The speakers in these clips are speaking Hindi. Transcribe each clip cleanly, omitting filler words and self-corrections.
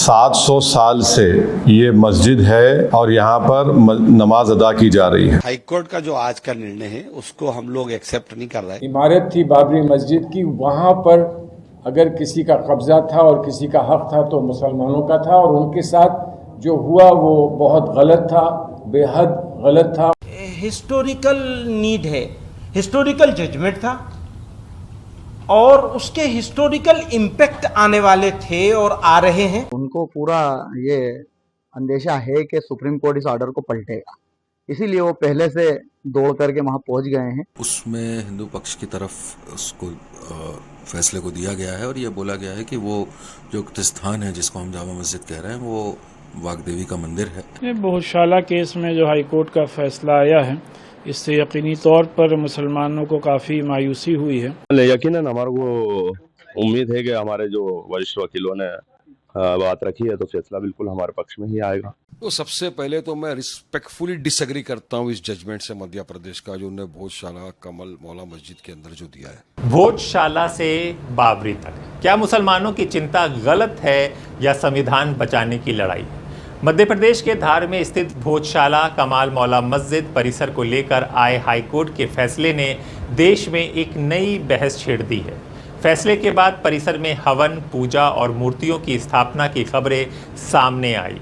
700 साल से ये मस्जिद है और यहाँ पर नमाज अदा की जा रही है। हाईकोर्ट का जो आज का निर्णय है उसको हम लोग एक्सेप्ट नहीं कर रहे। इमारत थी बाबरी मस्जिद की, वहाँ पर अगर किसी का कब्जा था और किसी का हक था तो मुसलमानों का था, और उनके साथ जो हुआ वो बहुत गलत था, बेहद गलत था। हिस्टोरिकल नीड है, हिस्टोरिकल जजमेंट था और उसके हिस्टोरिकल इम्पैक्ट आने वाले थे और आ रहे हैं। उनको पूरा ये अंदेशा है कि सुप्रीम कोर्ट इस ऑर्डर को पलटेगा, इसीलिए वो पहले से दौड़ करके वहां पहुंच गए हैं। उसमें हिंदू पक्ष की तरफ उसको फैसले को दिया गया है और ये बोला गया है कि वो जो स्थान है जिसको हम जामा मस्जिद कह रहे हैं वो वाग्देवी का मंदिर है। भोजशाला केस में जो हाईकोर्ट का फैसला आया है, इससे यकीनी तौर पर मुसलमानों को काफ़ी मायूसी हुई है। यकीनन हमारे को उम्मीद है कि हमारे जो वरिष्ठ वकीलों ने बात रखी है तो फैसला बिल्कुल हमारे पक्ष में ही आएगा। तो सबसे पहले तो मैं रिस्पेक्टफुली डिसएग्री करता हूँ इस जजमेंट से मध्य प्रदेश का, जो उन्होंने भोजशाला कमल मौला मस्जिद के अंदर जो दिया है। भोजशाला से बाबरी तक क्या मुसलमानों की चिंता गलत है या संविधान बचाने की लड़ाई? मध्य प्रदेश के धार में स्थित भोजशाला कमाल मौला मस्जिद परिसर को लेकर आए हाईकोर्ट के फैसले ने देश में एक नई बहस छेड़ दी है। फैसले के बाद परिसर में हवन, पूजा और मूर्तियों की स्थापना की खबरें सामने आई।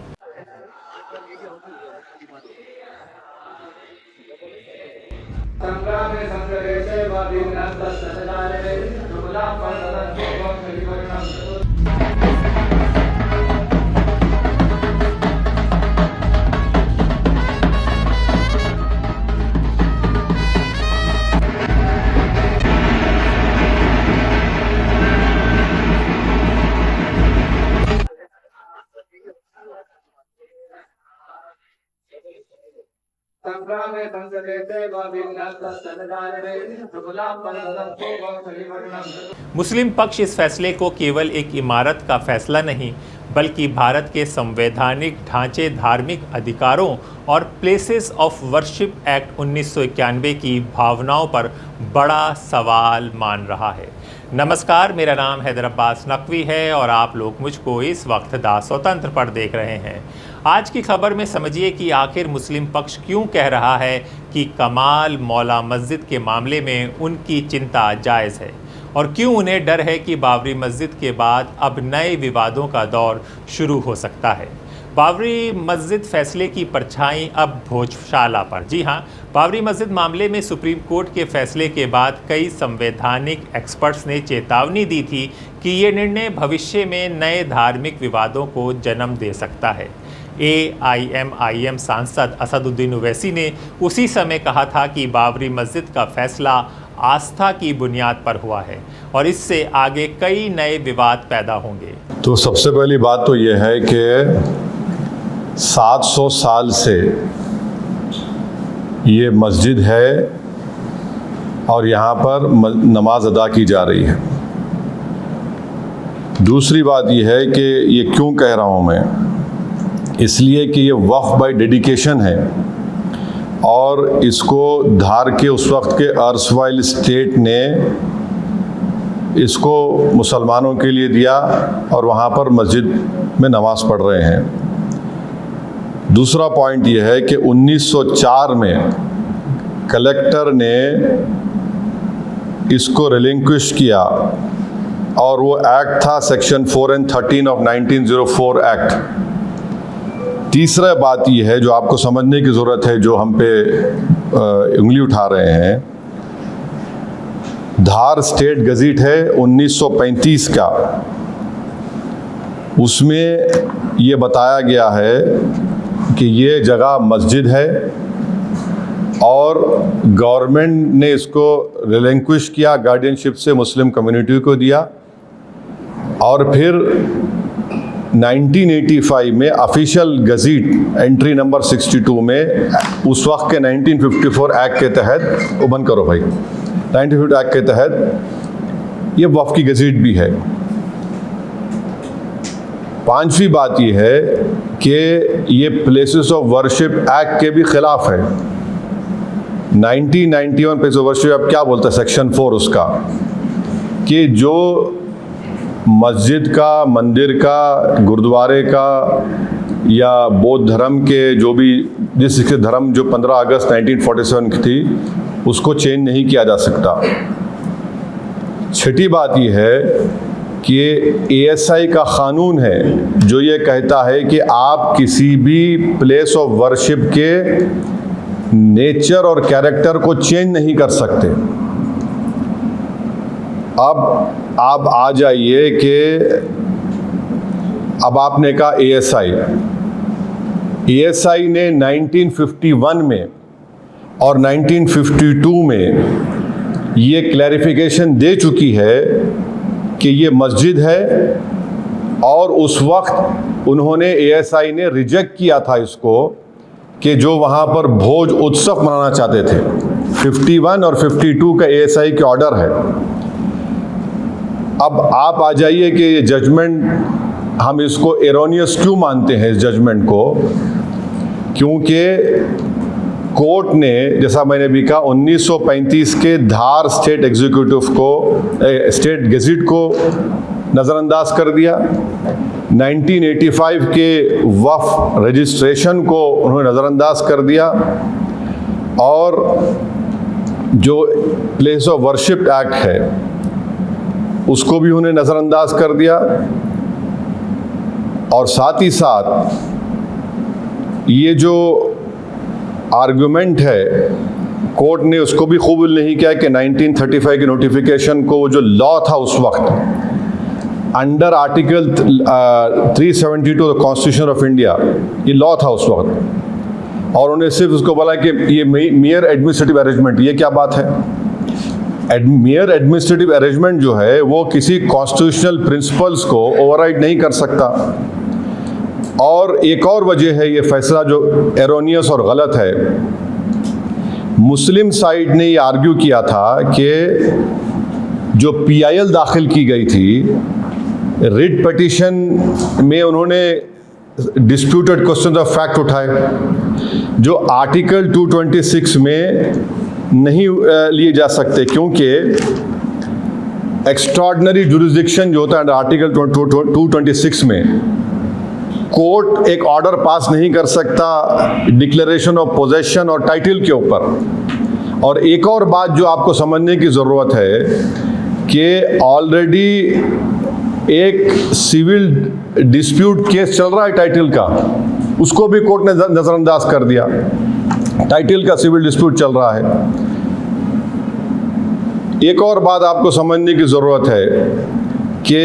मुस्लिम पक्ष इस फैसले को केवल एक इमारत का फैसला नहीं बल्कि भारत के संवैधानिक ढांचे, धार्मिक अधिकारों और प्लेसेस ऑफ वर्शिप एक्ट 1991 की भावनाओं पर बड़ा सवाल मान रहा है। नमस्कार, मेरा नाम हैदर अब्बास नकवी है और आप लोग मुझको इस वक्त दा स्वतंत्र पर देख रहे हैं। आज की खबर में समझिए कि आखिर मुस्लिम पक्ष क्यों कह रहा है कि कमाल मौला मस्जिद के मामले में उनकी चिंता जायज़ है और क्यों उन्हें डर है कि बाबरी मस्जिद के बाद अब नए विवादों का दौर शुरू हो सकता है। बाबरी मस्जिद फैसले की परछाई अब भोजशाला पर। जी हाँ, बाबरी मस्जिद मामले में सुप्रीम कोर्ट के फैसले के बाद कई संवैधानिक एक्सपर्ट्स ने चेतावनी दी थी कि ये निर्णय भविष्य में नए धार्मिक विवादों को जन्म दे सकता है। AIMIM सांसद असदुद्दीन ओवैसी ने उसी समय कहा था कि बाबरी मस्जिद का फैसला आस्था की बुनियाद पर हुआ है और इससे आगे कई नए विवाद पैदा होंगे। तो सबसे पहली बात तो यह है कि 700 साल से ये मस्जिद है और यहाँ पर नमाज अदा की जा रही है। दूसरी बात यह है कि ये क्यों कह रहा हूँ मैं, इसलिए कि ये वक्फ बाय डेडिकेशन है और इसको धार के उस वक्त के अर्सवाइल स्टेट ने इसको मुसलमानों के लिए दिया और वहाँ पर मस्जिद में नमाज पढ़ रहे हैं। दूसरा पॉइंट ये है कि 1904 में कलेक्टर ने इसको रिलिंक्विश किया और वो एक्ट था सेक्शन 4 and 13 ऑफ 1904 एक्ट। तीसरा बात यह है जो आपको समझने की ज़रूरत है, जो हम पे उंगली उठा रहे हैं, धार स्टेट गज़ीट है 1935 का, उसमें ये बताया गया है कि ये जगह मस्जिद है और गवर्नमेंट ने इसको रिलिंक्विश किया, गार्डियनशिप से मुस्लिम कम्युनिटी को दिया और फिर 1985 में ऑफिशियल गज़ीट एंट्री नंबर 62 में उस वक्त के 1954 एक्ट के तहत, वो बंद करो भाई, 1954 एक्ट के तहत ये वक्फ की गज़ीट भी है। पांचवी बात यह है कि ये प्लेसेस ऑफ वर्शिप एक्ट के भी खिलाफ है। 1991 प्लेस ऑफ वर्शिप अब क्या बोलता है सेक्शन 4 उसका, कि जो मस्जिद का, मंदिर का, गुरुद्वारे का या बौद्ध धर्म के जो भी जिस सिख धर्म जो 15 अगस्त 1947 की थी उसको चेंज नहीं किया जा सकता। छठी बात यह है कि ASI का क़ानून है जो ये कहता है कि आप किसी भी प्लेस ऑफ वर्शिप के नेचर और कैरेक्टर को चेंज नहीं कर सकते। अब आप आ जाइए कि अब आपने कहा ASI ने 1951 में और 1952 में ये क्लैरिफिकेशन दे चुकी है कि ये मस्जिद है, और उस वक्त उन्होंने ASI ने रिजेक्ट किया था इसको कि जो वहाँ पर भोज उत्सव मनाना चाहते थे। 51 और 52 का ASI के ऑर्डर है। अब आप आ जाइए कि ये जजमेंट हम इसको एरोनियस क्यों मानते हैं इस जजमेंट को, क्योंकि कोर्ट ने जैसा मैंने भी कहा 1935 के धार स्टेट एग्जीक्यूटिव को स्टेट गेजेट को नज़रअंदाज कर दिया, 1985 के वफ़ रजिस्ट्रेशन को उन्होंने नज़रअंदाज कर दिया, और जो प्लेस ऑफ वर्शिप एक्ट है उसको भी उन्होंने नज़रअंदाज कर दिया। और साथ ही साथ ये जो आर्गुमेंट है कोर्ट ने उसको भी कबूल नहीं किया कि 1935 के नोटिफिकेशन को, वो जो लॉ था उस वक्त under article 372 constitution of India, ये लॉ था उस वक्त, और उन्हें सिर्फ उसको बोला कि ये मेयर एडमिनिस्ट्रेटिव अरेंजमेंट। ये क्या बात है? मेयर एडमिनिस्ट्रेटिव अरेंजमेंट जो है वो किसी कॉन्स्टिट्यूशनल प्रिंसिपल्स को ओवरराइड नहीं कर सकता। और एक और वजह है ये फैसला जो एरोनियस और गलत है, मुस्लिम साइड ने ये आर्ग्यू किया था कि जो PIL दाखिल की गई थी रिट पिटीशन में, उन्होंने डिस्प्यूटेड क्वेश्चन ऑफ फैक्ट उठाए जो आर्टिकल 226 में नहीं लिए जा सकते, क्योंकि एक्स्ट्राऑर्डिनरी जुरिसडिक्शन जो होता है आर्टिकल 226 में, कोर्ट एक ऑर्डर पास नहीं कर सकता डिक्लेरेशन ऑफ पोजेशन और टाइटल के ऊपर। और एक और बात जो आपको समझने की ज़रूरत है कि ऑलरेडी एक सिविल डिस्प्यूट केस चल रहा है टाइटल का, उसको भी कोर्ट ने नज़रअंदाज कर दिया। टाइटल का सिविल डिस्प्यूट चल रहा है। एक और बात आपको समझने की ज़रूरत है कि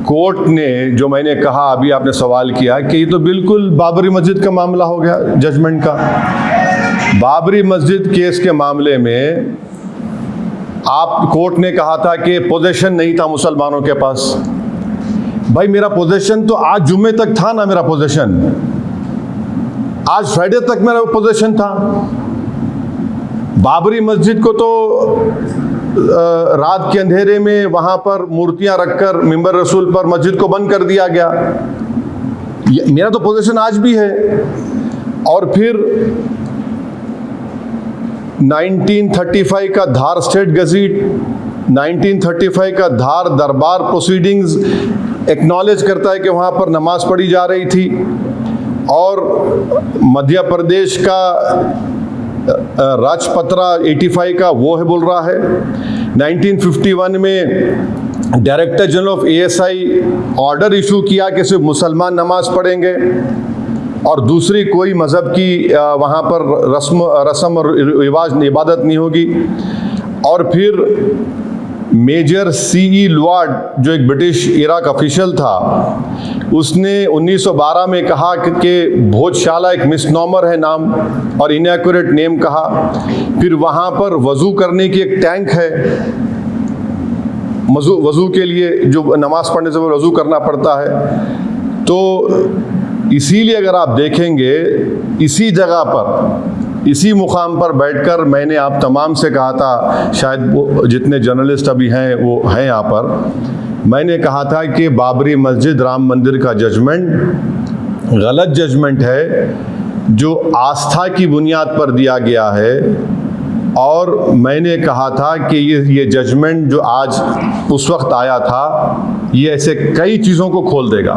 कोर्ट ने, जो मैंने कहा अभी आपने सवाल किया कि ये तो बिल्कुल बाबरी मस्जिद का मामला हो गया जजमेंट का। बाबरी मस्जिद केस के मामले में आप कोर्ट ने कहा था कि पोजेशन नहीं था मुसलमानों के पास। भाई मेरा पोजेशन तो आज जुम्मे तक था ना, मेरा पोजेशन आज फ्राइडे तक मेरा पोजेशन था। बाबरी मस्जिद को तो रात के अंधेरे में वहां पर मूर्तियां रखकर मिंबर रसूल पर मस्जिद को बंद कर दिया गया। मेरा तो पोजीशन आज भी है। और फिर 1935 का धार स्टेट गजीट, 1935 का धार दरबार प्रोसीडिंग्स एक्नॉलेज करता है कि वहां पर नमाज पढ़ी जा रही थी। और मध्य प्रदेश का राजपत्रा 85 का वो है बोल रहा है। 1951 में director general of ASI order issue किया कि सिर्फ मुसलमान नमाज पढ़ेंगे और दूसरी कोई मज़हब की वहाँ पर रस्म और रिवाज इबादत नहीं होगी। और फिर मेजर C.E. लुआर्ड जो एक ब्रिटिश इराक ऑफिशियल था, उसने 1912 में कहा कि भोजशाला एक मिसनॉमर है नाम और इनएक्यूरेट नेम कहा। फिर वहाँ पर वज़ू करने की एक टैंक है, वज़ू के लिए जो नमाज पढ़ने से वज़ू करना पड़ता है। तो इसीलिए अगर आप देखेंगे इसी जगह पर, इसी मुकाम पर बैठकर मैंने आप तमाम से कहा था, शायद वो जितने जर्नलिस्ट अभी हैं वो हैं यहाँ पर, मैंने कहा था कि बाबरी मस्जिद राम मंदिर का जजमेंट गलत जजमेंट है जो आस्था की बुनियाद पर दिया गया है और मैंने कहा था कि ये जजमेंट जो आज उस वक्त आया था ये ऐसे कई चीज़ों को खोल देगा।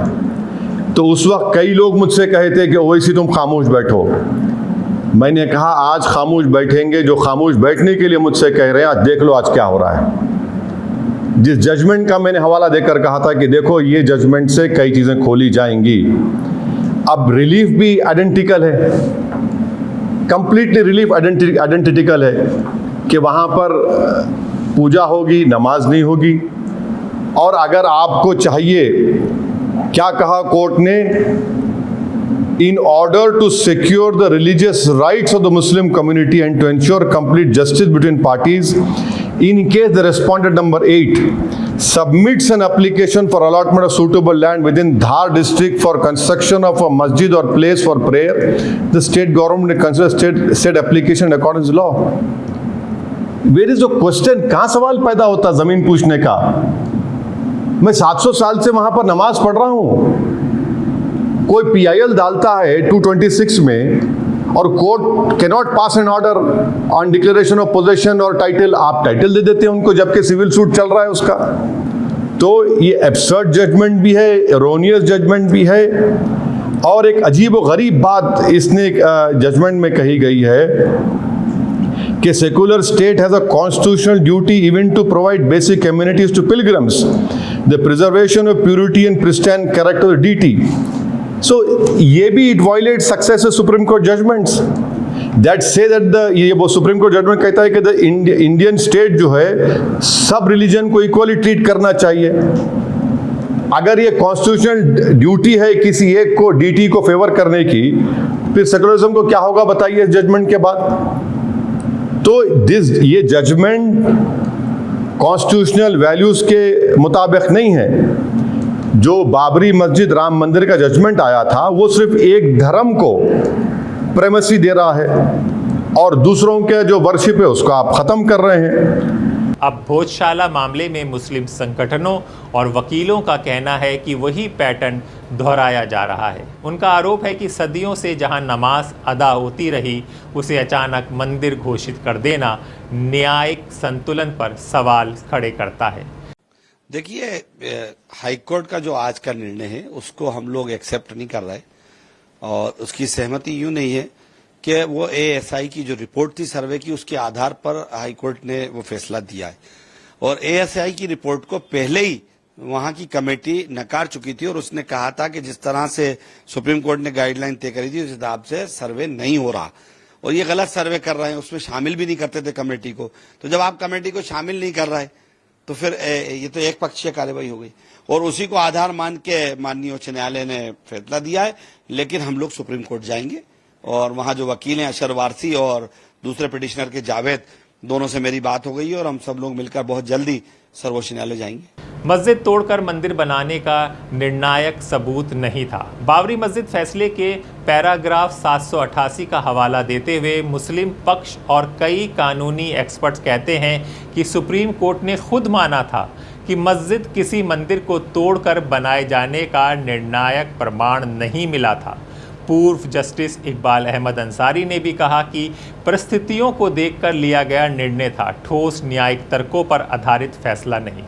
तो उस वक्त कई लोग मुझसे कहे थे कि ओवैसी तुम खामोश बैठो। मैंने कहा आज खामोश बैठेंगे जो खामोश बैठने के लिए मुझसे कह रहे हैं, आज देख लो आज क्या हो रहा है। जिस जजमेंट का मैंने हवाला देकर कहा था कि देखो ये जजमेंट से कई चीज़ें खोली जाएंगी। अब रिलीफ भी आइडेंटिकल है, कंप्लीटली रिलीफ आइडेंटिकल है कि वहाँ पर पूजा होगी, नमाज नहीं होगी। और अगर आपको चाहिए, क्या कहा कोर्ट ने, in order to secure the religious rights of the Muslim community and to ensure complete justice between parties, in case the respondent number 8 submits an application for allotment of suitable land within Dhar district for construction of a masjid or place for prayer, the state government may consider state application in accordance with law. Where is the question? कहाँ सवाल पैदा होता ज़मीन पूछने का? मैं 700 साल से वहाँ पर नमाज पढ़ रहा हूँ। कोई PIL डालता है 226 में और court cannot pass an order on declaration of possession और टाइटल, आप टाइटल दे देते हैं उनको जबकि सिविल सूट चल रहा है उसका। तो ये एब्सर्ड जजमेंट भी है, एरोनियस जजमेंट भी है। और एक अजीब व गरीब बात इसने जजमेंट में कही गई है कि secular state has a constitutional duty even to provide basic amenities to pilgrims, the preservation of purity and pristine character of the deity. So ये भी it violates successive Supreme Court judgments that say that ये वो Supreme Court judgment कहता है कि the Indian state जो है सब रिलीजन को इक्वली ट्रीट करना चाहिए। अगर ये कॉन्स्टिट्यूशनल ड्यूटी है किसी एक को डीटी को फेवर करने की, फिर सेकुलरिज्म को क्या होगा बताइए इस जजमेंट के बाद। तो ये जजमेंट कॉन्स्टिट्यूशनल वैल्यूज के मुताबिक नहीं है। जो बाबरी मस्जिद राम मंदिर का जजमेंट आया था वो सिर्फ एक धर्म को प्रेमेसी दे रहा है और दूसरों के जो वर्शिप है उसको आप खत्म कर रहे हैं। अब भोजशाला मामले में मुस्लिम संगठनों और वकीलों का कहना है कि वही पैटर्न दोहराया जा रहा है। उनका आरोप है कि सदियों से जहां नमाज अदा होती रही उसे अचानक मंदिर घोषित कर देना न्यायिक संतुलन पर सवाल खड़े करता है। देखिए, हाईकोर्ट का जो आज का निर्णय है उसको हम लोग एक्सेप्ट नहीं कर रहे और उसकी सहमति यूं नहीं है कि वो ASI की जो रिपोर्ट थी सर्वे की उसके आधार पर हाईकोर्ट ने वो फैसला दिया है। और ASI की रिपोर्ट को पहले ही वहां की कमेटी नकार चुकी थी और उसने कहा था कि जिस तरह से सुप्रीम कोर्ट ने गाइडलाइन तय करी थी उस हिसाब से सर्वे नहीं हो रहा और ये गलत सर्वे कर रहे हैं, उसमें शामिल भी नहीं करते थे कमेटी को। तो जब आप कमेटी को शामिल नहीं कर रहे तो फिर ये तो एक पक्षीय कार्रवाई हो गई और उसी को आधार मान के माननीय उच्च न्यायालय ने फैसला दिया है। लेकिन हम लोग सुप्रीम कोर्ट जाएंगे और वहां जो वकील हैं अशर वारसी और दूसरे पिटिशनर के जावेद, दोनों से मेरी बात हो गई है और हम सब लोग मिलकर बहुत जल्दी सर्वोच्च न्यायालय जाएंगे। मस्जिद तोड़कर मंदिर बनाने का निर्णायक सबूत नहीं था। बाबरी मस्जिद फैसले के पैराग्राफ 788 का हवाला देते हुए मुस्लिम पक्ष और कई कानूनी एक्सपर्ट्स कहते हैं कि सुप्रीम कोर्ट ने खुद माना था कि मस्जिद किसी मंदिर को तोड़कर बनाए जाने का निर्णायक प्रमाण नहीं मिला था। पूर्व जस्टिस इकबाल अहमद अंसारी ने भी कहा कि परिस्थितियों को देखकर लिया गया निर्णय था, ठोस न्यायिक तर्कों पर आधारित फैसला नहीं।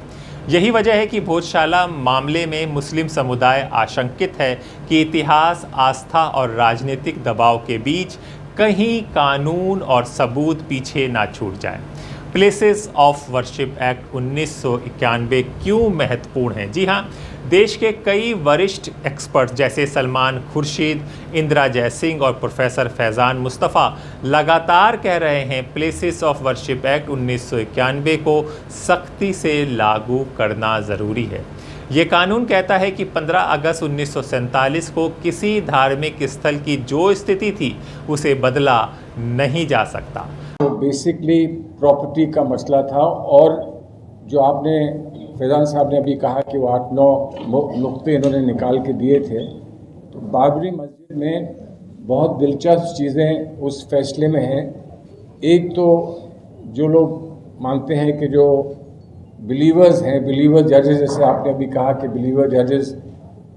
यही वजह है कि भोजशाला मामले में मुस्लिम समुदाय आशंकित है कि इतिहास, आस्था और राजनीतिक दबाव के बीच कहीं कानून और सबूत पीछे ना छूट जाए। प्लेसेस ऑफ वर्शिप एक्ट 1991 क्यों महत्वपूर्ण है? जी हाँ, देश के कई वरिष्ठ एक्सपर्ट जैसे सलमान खुर्शीद, इंदिरा जयसिंह और प्रोफेसर फैज़ान मुस्तफ़ा लगातार कह रहे हैं प्लेसेस ऑफ वर्शिप एक्ट 1991 को सख्ती से लागू करना ज़रूरी है। ये कानून कहता है कि 15 अगस्त 1947 को किसी धार्मिक स्थल की जो स्थिति थी उसे बदला नहीं जा सकता। तो बेसिकली प्रॉपर्टी का मसला था और जो आपने फैज़ान साहब ने अभी कहा कि वो 8-9 नुक्ते इन्होंने निकाल के दिए थे। तो बाबरी मस्जिद में बहुत दिलचस्प चीज़ें उस फैसले में हैं। एक तो जो लोग मानते हैं कि जो बिलीवर्स हैं, बिलीवर जजेस, जैसे आपने अभी कहा कि बिलीवर जजेस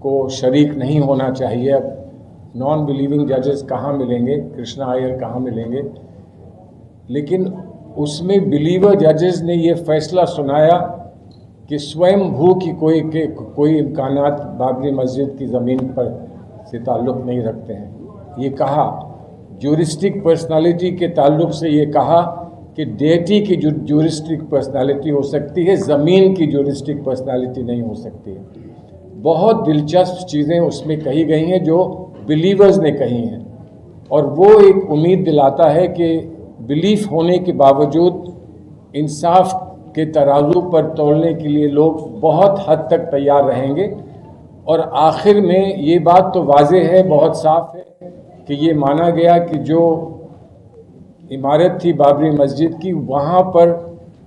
को शरीक नहीं होना चाहिए। अब नॉन बिलीविंग जजेस कहाँ मिलेंगे? कृष्णा अय्यर कहाँ मिलेंगे? लेकिन उसमें बिलीवर जजेस ने ये फैसला सुनाया कि स्वयं भू की कोई इम्कानात बाबरी मस्जिद की ज़मीन पर से ताल्लुक़ नहीं रखते हैं। ये कहा ज्यूरिस्टिक पर्सनालिटी के ताल्लुक़ से ये कहा कि डेटी की ज्यूरिस्टिक पर्सनालिटी हो सकती है, ज़मीन की ज्यूरिस्टिक पर्सनालिटी नहीं हो सकती है। बहुत दिलचस्प चीज़ें उसमें कही गई हैं जो बिलीवर्स ने कही हैं, और वो एक उम्मीद दिलाता है कि बिलीफ होने के बावजूद इंसाफ के तराजू पर तोलने के लिए लोग बहुत हद तक तैयार रहेंगे। और आखिर में ये बात तो वाज़ेह है, बहुत साफ है कि ये माना गया कि जो इमारत थी बाबरी मस्जिद की, वहाँ पर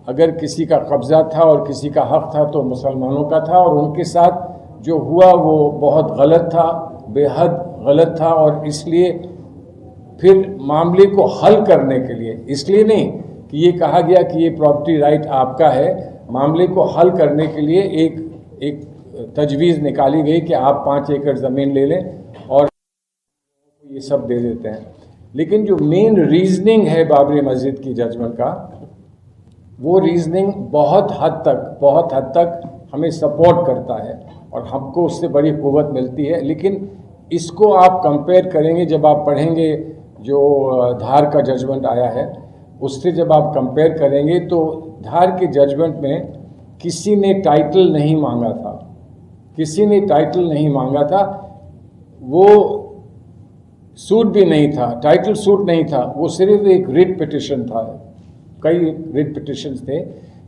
अगर किसी का कब्ज़ा था और किसी का हक़ था तो मुसलमानों का था, और उनके साथ जो हुआ वो बहुत गलत था, बेहद गलत था। और इसलिए फिर मामले को हल करने के लिए, इसलिए नहीं कि ये कहा गया कि ये प्रॉपर्टी राइट आपका है, मामले को हल करने के लिए एक तजवीज़ निकाली गई कि आप 5 एकड़ ज़मीन ले लें और ये सब दे देते हैं। लेकिन जो मेन रीजनिंग है बाबरी मस्जिद की जजमेंट का, वो रीजनिंग बहुत हद तक हमें सपोर्ट करता है और हमको उससे बड़ी क़ुव्वत मिलती है। लेकिन इसको आप कंपेयर करेंगे, जब आप पढ़ेंगे जो धार का जजमेंट आया है उससे जब आप कंपेयर करेंगे तो धार के जजमेंट में किसी ने टाइटल नहीं मांगा था, वो सूट भी नहीं था, टाइटल सूट नहीं था, वो सिर्फ एक रिट पिटिशन था। कई रिट पिटिशंस थे,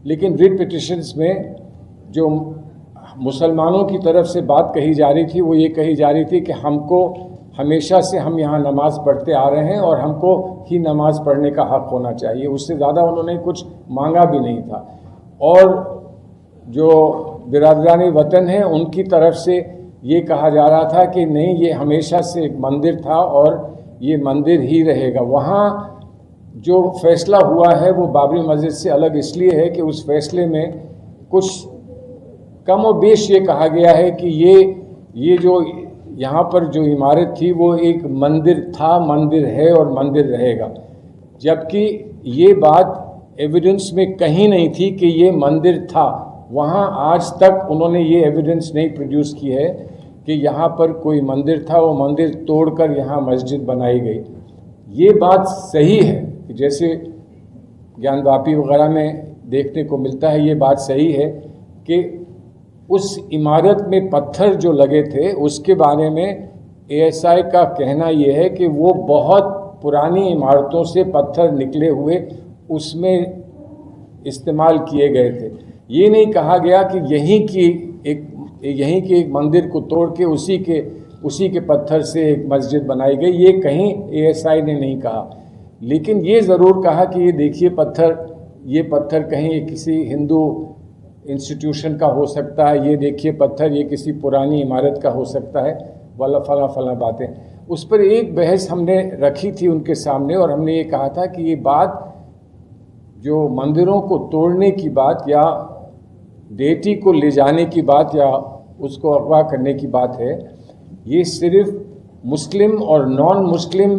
लेकिन रिट पिटिशंस में जो मुसलमानों की तरफ से बात कही जा रही थी वो ये कही जा रही थी कि हमको हमेशा से हम यहाँ नमाज़ पढ़ते आ रहे हैं और हमको ही नमाज़ पढ़ने का हक़ होना चाहिए, उससे ज़्यादा उन्होंने कुछ मांगा भी नहीं था। और जो बिरादरानी वतन है उनकी तरफ से ये कहा जा रहा था कि नहीं, ये हमेशा से एक मंदिर था और ये मंदिर ही रहेगा। वहाँ जो फ़ैसला हुआ है वो बाबरी मस्जिद से अलग इसलिए है कि उस फैसले में कुछ कम और बेश ये कहा गया है कि ये जो यहाँ पर जो इमारत थी वो एक मंदिर था, मंदिर है और मंदिर रहेगा, जबकि ये बात एविडेंस में कहीं नहीं थी कि ये मंदिर था। वहाँ आज तक उन्होंने ये एविडेंस नहीं प्रोड्यूस की है कि यहाँ पर कोई मंदिर था, वो मंदिर तोड़कर यहाँ मस्जिद बनाई गई। ये बात सही है कि जैसे ज्ञानवापी वगैरह में देखने को मिलता है, ये बात सही है कि उस इमारत में पत्थर जो लगे थे उसके बारे में ASI का कहना ये है कि वो बहुत पुरानी इमारतों से पत्थर निकले हुए उसमें इस्तेमाल किए गए थे। ये नहीं कहा गया कि यहीं की एक मंदिर को तोड़ के उसी के पत्थर से एक मस्जिद बनाई गई, ये कहीं ASI ने नहीं कहा। लेकिन ये ज़रूर कहा कि ये देखिए ये पत्थर कहीं किसी हिंदू इंस्टीट्यूशन का हो सकता है, ये देखिए पत्थर ये किसी पुरानी इमारत का हो सकता है, वाला फला बातें। उस पर एक बहस हमने रखी थी उनके सामने और हमने ये कहा था कि ये बात जो मंदिरों को तोड़ने की बात या डेटी को ले जाने की बात या उसको अगवा करने की बात है, ये सिर्फ मुस्लिम और नॉन मुस्लिम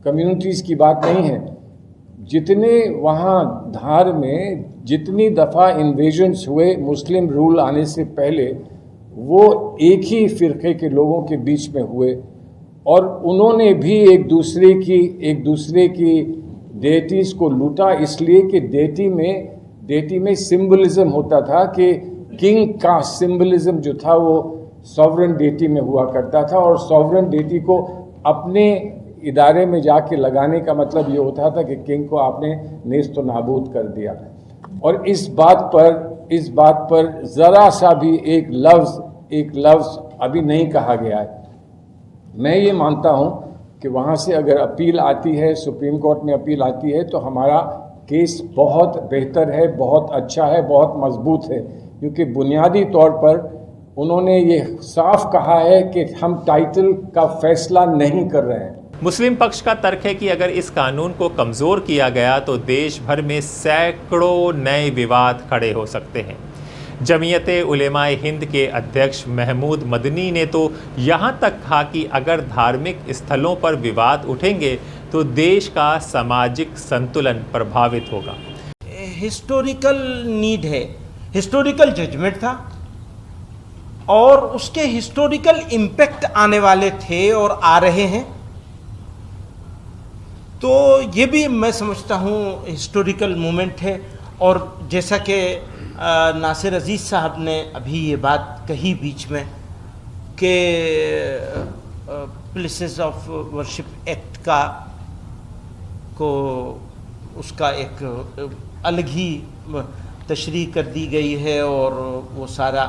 कम्युनिटीज़ की बात नहीं है। जितने वहाँ धार में जितनी दफ़ा इन्वेजन्स हुए मुस्लिम रूल आने से पहले, वो एक ही फ़िरक़े के लोगों के बीच में हुए और उन्होंने भी एक दूसरे की डेटीज़ को लूटा, इसलिए कि डेटी में सिंबलिज़म होता था कि किंग का सिंबलिज़म जो था वो सॉवरन डेटी में हुआ करता था और सॉवरन डेटी को अपने इदारे में जाके लगाने का मतलब ये होता था कि किंग को आपने नेस्त व नाबूद कर दिया। और इस बात पर ज़रा सा भी एक लफ्ज़ अभी नहीं कहा गया है। मैं ये मानता हूँ कि वहाँ से अगर अपील आती है, सुप्रीम कोर्ट में अपील आती है, तो हमारा केस बहुत बेहतर है, बहुत अच्छा है, बहुत मजबूत है, क्योंकि बुनियादी तौर पर उन्होंने ये साफ कहा है कि हम टाइटल का फैसला नहीं कर रहे हैं। मुस्लिम पक्ष का तर्क है कि अगर इस कानून को कमज़ोर किया गया तो देश भर में सैकड़ों नए विवाद खड़े हो सकते हैं। जमीयते उलेमाए हिंद के अध्यक्ष महमूद मदनी ने तो यहाँ तक कहा कि अगर धार्मिक स्थलों पर विवाद उठेंगे तो देश का सामाजिक संतुलन प्रभावित होगा। हिस्टोरिकल नीड है, हिस्टोरिकल जजमेंट था और उसके हिस्टोरिकल इम्पैक्ट आने वाले थे और आ रहे हैं। तो ये भी मैं समझता हूँ हिस्टोरिकल मोमेंट है। और जैसा कि नासिर अजीज़ साहब ने अभी ये बात कही बीच में कि प्लेसेस ऑफ वर्शिप एक्ट उसका एक अलग ही तशरीह कर दी गई है। और वो सारा,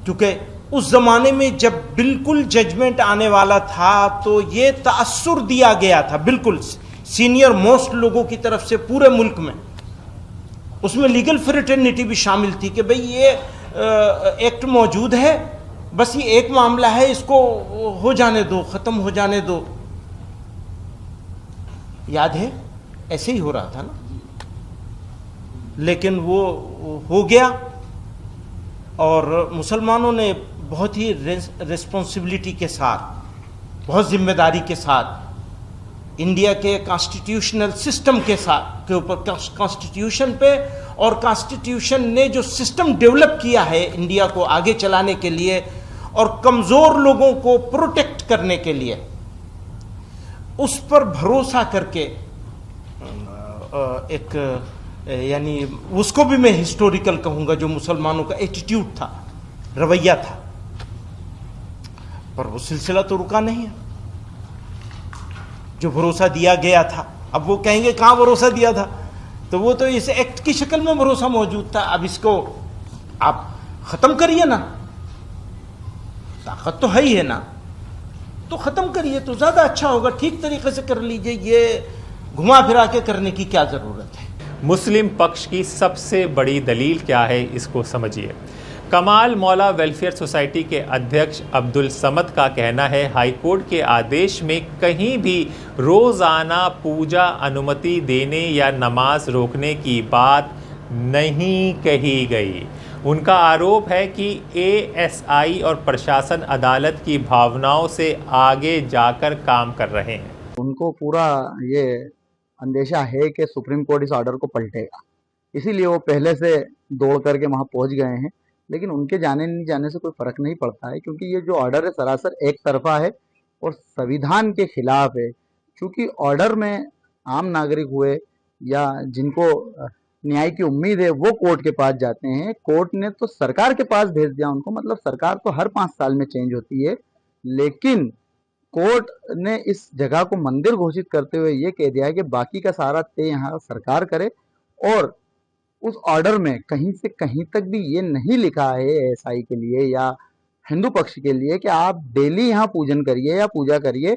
क्योंकि उस ज़माने में जब बिल्कुल जजमेंट आने वाला था तो ये तासुर दिया गया था बिल्कुल सीनियर मोस्ट लोगों की तरफ से पूरे मुल्क में। उसमें लीगल फ्रेटर्निटी भी शामिल थी कि भाई ये एक्ट मौजूद है, बस ये एक मामला है, इसको हो जाने दो, ख़त्म हो जाने दो। याद है ऐसे ही हो रहा था ना, लेकिन वो हो गया और मुसलमानों ने बहुत ही रिस्पॉन्सिबिलिटी के साथ, बहुत जिम्मेदारी के साथ इंडिया के कॉन्स्टिट्यूशनल सिस्टम के ऊपर, कॉन्स्टिट्यूशन पे और कॉन्स्टिट्यूशन ने जो सिस्टम डेवलप किया है इंडिया को आगे चलाने के लिए और कमज़ोर लोगों को प्रोटेक्ट करने के लिए, उस पर भरोसा करके एक यानी उसको भी मैं हिस्टोरिकल कहूँगा, जो मुसलमानों का एटीट्यूड था, रवैया था। पर वो सिलसिला तो रुका नहीं है जो भरोसा दिया गया था। अब वो कहेंगे कहाँ भरोसा दिया था, तो वो तो इस एक्ट की शक्ल में भरोसा मौजूद था। अब इसको आप ख़त्म करिए ना, ताकत तो है ही है ना, तो ख़त्म करिए तो ज़्यादा अच्छा होगा। ठीक तरीके से कर लीजिए, ये घुमा फिरा के करने की क्या ज़रूरत है। मुस्लिम पक्ष की सबसे बड़ी दलील क्या है, इसको समझिए। कमाल मौला वेलफेयर सोसाइटी के अध्यक्ष अब्दुल समद का कहना है, हाईकोर्ट के आदेश में कहीं भी रोज़ाना पूजा अनुमति देने या नमाज रोकने की बात नहीं कही गई। उनका आरोप है कि एएसआई और प्रशासन अदालत की भावनाओं से आगे जाकर काम कर रहे हैं। उनको पूरा ये अंदेशा है कि सुप्रीम कोर्ट इस ऑर्डर को पलटेगा, इसीलिए वो पहले से दौड़ करके वहाँ पहुँच गए हैं। लेकिन उनके जाने नहीं जाने से कोई फ़र्क नहीं पड़ता है, क्योंकि ये जो ऑर्डर है सरासर एक तरफा है और संविधान के खिलाफ है। क्योंकि ऑर्डर में आम नागरिक हुए या जिनको न्याय की उम्मीद है वो कोर्ट के पास जाते हैं, कोर्ट ने तो सरकार के पास भेज दिया उनको। मतलब सरकार तो हर 5 साल में चेंज होती है, लेकिन कोर्ट ने इस जगह को मंदिर घोषित करते हुए ये कह दिया है कि बाकी का सारा तय यहाँ सरकार करे। और उस ऑर्डर में कहीं से कहीं तक भी ये नहीं लिखा है एएसआई के लिए या हिंदू पक्ष के लिए कि आप डेली यहाँ पूजन करिए या पूजा करिए।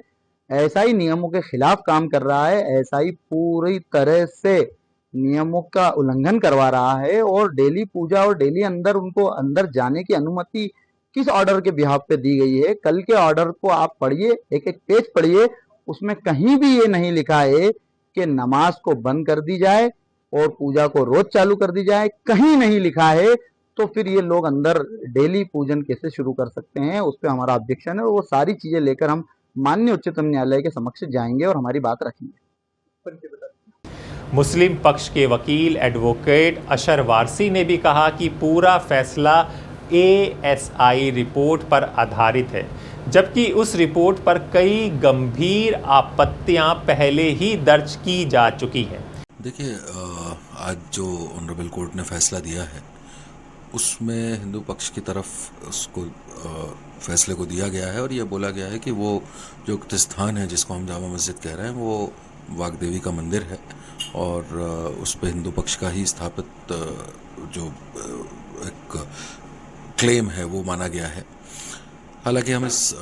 एएसआई नियमों के खिलाफ काम कर रहा है, एएसआई पूरी तरह से नियमों का उल्लंघन करवा रहा है। और डेली पूजा और डेली उनको अंदर जाने की अनुमति किस ऑर्डर के बिहाफ पे दी गई है? कल के ऑर्डर को आप पढ़िए, एक एक पेज पढ़िए, उसमें कहीं भी ये नहीं लिखा है कि नमाज को बंद कर दी जाए और पूजा को रोज चालू कर दी जाए, कहीं नहीं लिखा है। तो फिर ये लोग अंदर डेली पूजन कैसे शुरू कर सकते हैं? उस पर हमारा ऑब्जेक्शन है और वो सारी चीजें लेकर हम माननीय उच्चतम न्यायालय के समक्ष जाएंगे और हमारी बात रखेंगे। मुस्लिम पक्ष के वकील एडवोकेट अशर वारसी ने भी कहा कि पूरा फैसला एएसआई रिपोर्ट पर आधारित है, जबकि उस रिपोर्ट पर कई गंभीर आपत्तियां पहले ही दर्ज की जा चुकी हैं। देखिए, आज जो ऑनरेबल कोर्ट ने फैसला दिया है उसमें हिंदू पक्ष की तरफ उसको फैसले को दिया गया है और ये बोला गया है कि वो जो स्थान है जिसको हम जामा मस्जिद कह रहे हैं वो वाग्देवी का मंदिर है और उस पर हिंदू पक्ष का ही स्थापित जो एक क्लेम है वो माना गया है। हालांकि हम इस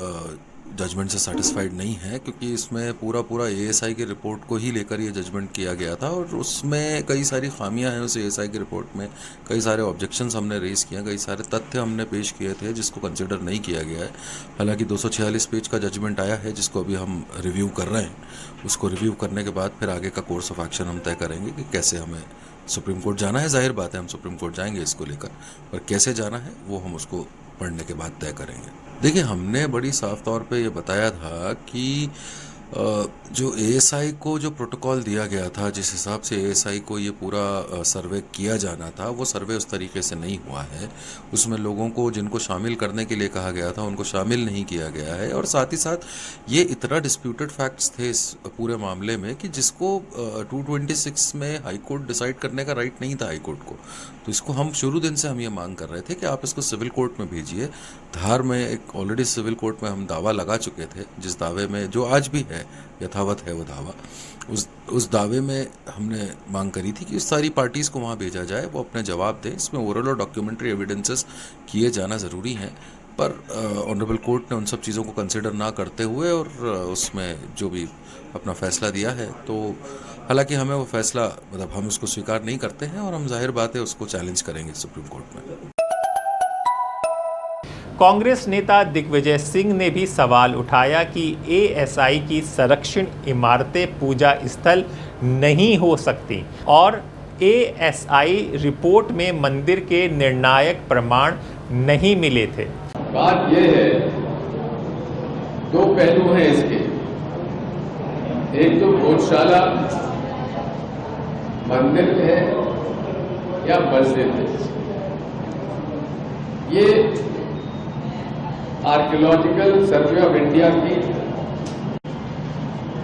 जजमेंट से सेटिस्फाइड नहीं है, क्योंकि इसमें पूरा एएसआई की रिपोर्ट को ही लेकर ये जजमेंट किया गया था और उसमें कई सारी खामियां हैं उस एएसआई की रिपोर्ट में। कई सारे ऑब्जेक्शंस हमने रेज़ किए, कई सारे तथ्य हमने पेश किए थे जिसको कंसिडर नहीं किया गया है। हालांकि 246 पेज का जजमेंट आया है जिसको अभी हम रिव्यू कर रहे हैं। उसको रिव्यू करने के बाद फिर आगे का कोर्स ऑफ एक्शन हम तय करेंगे कि कैसे हमें सुप्रीम कोर्ट जाना है। जाहिर बात है हम सुप्रीम कोर्ट जाएंगे इसको लेकर, पर कैसे जाना है वो हम उसको पढ़ने के बाद तय करेंगे। देखिए, हमने बड़ी साफ तौर पे ये बताया था कि जो एएसआई को जो प्रोटोकॉल दिया गया था, जिस हिसाब से एएसआई को ये पूरा सर्वे किया जाना था, वो सर्वे उस तरीके से नहीं हुआ है। उसमें लोगों को जिनको शामिल करने के लिए कहा गया था उनको शामिल नहीं किया गया है, और साथ ही साथ ये इतना डिस्प्यूटेड फैक्ट्स थे इस पूरे मामले में कि जिसको 226 में हाई कोर्ट डिसाइड करने का राइट नहीं था हाई कोर्ट को। तो इसको हम शुरू दिन से हम ये मांग कर रहे थे कि आप इसको सिविल कोर्ट में भेजिए। धार में एक ऑलरेडी सिविल कोर्ट में हम दावा लगा चुके थे, जिस दावे में जो आज भी है यथावत है वो दावा, उस दावे में हमने मांग करी थी कि उस सारी पार्टीज़ को वहाँ भेजा जाए, वो अपने जवाब दें। इसमें ओरल और डॉक्यूमेंट्री एविडेंसेस किए जाना ज़रूरी हैं, पर ऑनरेबल कोर्ट ने उन सब चीज़ों को कंसिडर ना करते हुए और उसमें जो भी अपना फैसला दिया है, तो हालांकि हमें वो फैसला मतलब हम उसको स्वीकार नहीं करते हैं और हम जाहिर बात है उसको चैलेंज करेंगे सुप्रीम कोर्ट में। कांग्रेस नेता दिग्विजय सिंह ने भी सवाल उठाया कि एएसआई की संरक्षित इमारतें पूजा स्थल नहीं हो सकती और एएसआई रिपोर्ट में मंदिर के निर्णायक प्रमाण नहीं मिले थे। बात यह है, दो पहलू हैं इसके। एक तो भोजशाला मंदिर है या मस्जिद है, ये आर्कियोलॉजिकल सर्वे ऑफ इंडिया की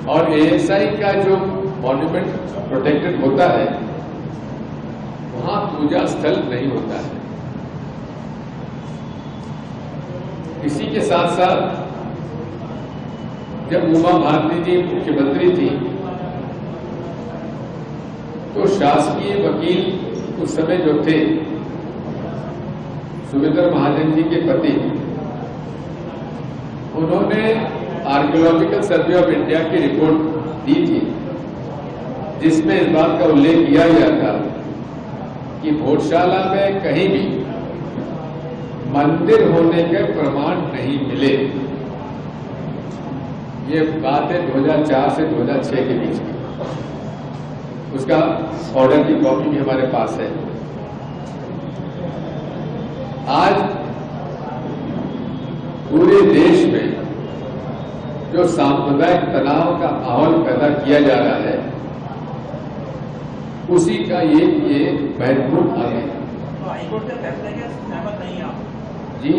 और एएसआई का जो मॉन्यूमेंट प्रोटेक्टेड होता है वहां पूजा स्थल नहीं होता है। इसी के साथ साथ जब उमा भारती जी मुख्यमंत्री थी तो शासकीय वकील उस समय जो थे सुमित्रा महाजन जी के पति, उन्होंने आर्कियोलॉजिकल सर्वे ऑफ इंडिया की रिपोर्ट दी थी, जिसमें इस बात का उल्लेख किया गया था कि भोजशाला में कहीं भी मंदिर होने के प्रमाण नहीं मिले। ये बात है 2004 से 2006 के बीच की। उसका ऑर्डर की कॉपी भी हमारे पास है। आज पूरे देश में जो सांप्रदायिक तनाव का माहौल पैदा किया जा रहा है, उसी का ये महत्वपूर्ण अंग है। तो हाईकोर्ट के फैसले के सहमत नहीं आप जी?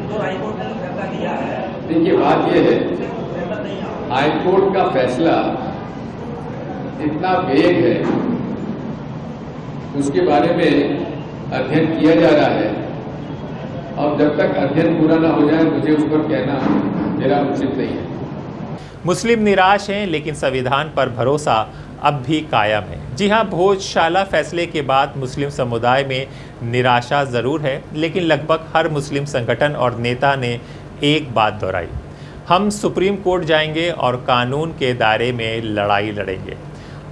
तो हाईकोर्ट ने फैसला लिया है, देखिए बात यह है, सहमत नहीं आप। हाईकोर्ट का फैसला इतना वेग है, उसके बारे में अध्ययन किया जा रहा है, और जब तक अध्ययन पूरा ना हो जाए मुझे उस पर कहना मेरा उचित नहीं है। मुस्लिम निराश हैं, लेकिन संविधान पर भरोसा अब भी कायम है। जी हां, भोजशाला फैसले के बाद मुस्लिम समुदाय में निराशा ज़रूर है, लेकिन लगभग हर मुस्लिम संगठन और नेता ने एक बात दोहराई, हम सुप्रीम कोर्ट जाएंगे और कानून के दायरे में लड़ाई लड़ेंगे।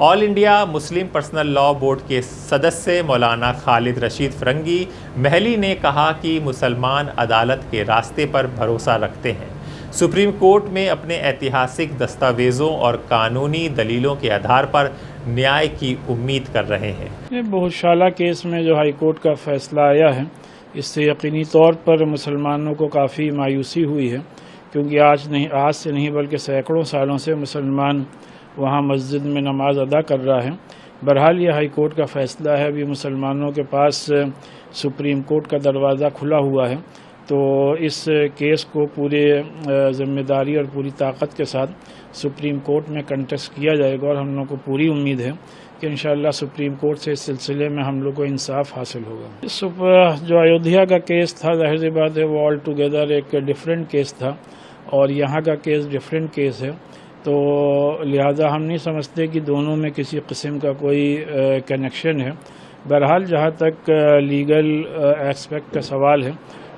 All India Muslim personal law board के सदस्य मौलाना खालिद रशीद फरंगी महली ने कहा कि मुसलमान अदालत के रास्ते पर भरोसा रखते हैं, सुप्रीम कोर्ट में अपने ऐतिहासिक दस्तावेज़ों और कानूनी दलीलों के आधार पर न्याय की उम्मीद कर रहे हैं। भोजशाला केस में जो हाई कोर्ट का फैसला आया है, इससे यकीनी तौर पर मुसलमानों को काफ़ी मायूसी हुई है, क्योंकि आज से नहीं बल्कि सैकड़ों सालों से मुसलमान वहाँ मस्जिद में नमाज अदा कर रहा है। बहरहाल ये हाई कोर्ट का फ़ैसला है, अभी मुसलमानों के पास सुप्रीम कोर्ट का दरवाज़ा खुला हुआ है, तो इस केस को पूरे ज़िम्मेदारी और पूरी ताकत के साथ सुप्रीम कोर्ट में कंटेस्ट किया जाएगा, और हम लोग को पूरी उम्मीद है कि इंशाअल्लाह सुप्रीम कोर्ट से इस सिलसिले में हम लोग को इंसाफ हासिल होगा। जो अयोध्या का केस था, जाहिर सी बात है वो ऑल टुगेदर एक डिफरेंट केस था, और यहाँ का केस डिफरेंट केस है, तो लिहाजा हम नहीं समझते कि दोनों में किसी किस्म का कोई कनेक्शन है। बहरहाल जहाँ तक लीगल एस्पेक्ट का सवाल है,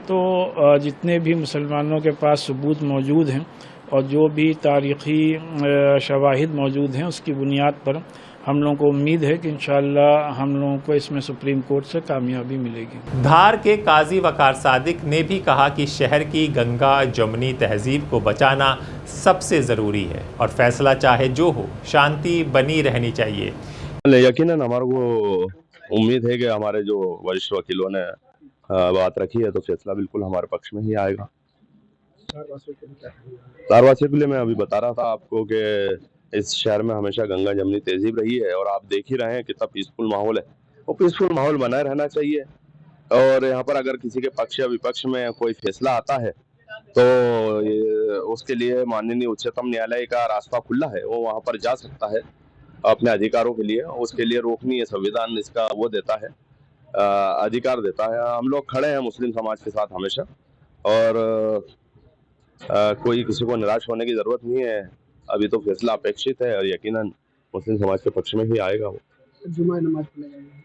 तो जितने भी मुसलमानों के पास सबूत मौजूद हैं और जो भी तारीख़ी शवाहिद मौजूद हैं, उसकी बुनियाद पर हम लोगों को उम्मीद है कि इंशाअल्लाह हम लोगों को इसमें सुप्रीम कोर्ट से कामयाबी मिलेगी। धार के काजी वकार सादिक ने भी कहा कि शहर की गंगा जमुनी तहजीब को बचाना सबसे ज़रूरी है और फैसला चाहे जो हो, शांति बनी रहनी चाहिए। यकीनन हमारे को उम्मीद है कि हमारे जो वरिष्ठ वकीलों ने बात रखी है तो फैसला बिल्कुल हमारे पक्ष में ही आएगा। तारवासियों के लिए मैं अभी बता रहा था आपको कि इस शहर में हमेशा गंगा जमनी तहजीब रही है और आप देख ही रहे हैं कितना पीसफुल माहौल है। वो पीसफुल माहौल बनाए रहना चाहिए और यहाँ पर अगर किसी के पक्ष या विपक्ष में कोई फैसला आता है तो उसके लिए माननीय उच्चतम न्यायालय का रास्ता खुला है, वो वहाँ पर जा सकता है अपने अधिकारों के लिए। उसके लिए रोकनी है, संविधान इसका वो देता है, अधिकार देता है। हम लोग खड़े हैं मुस्लिम समाज के साथ हमेशा और कोई किसी को निराश होने की जरूरत नहीं है। अभी तो फैसला अपेक्षित है और यकीनन मुस्लिम समाज के पक्ष में ही आएगा वो। जुमा नमाज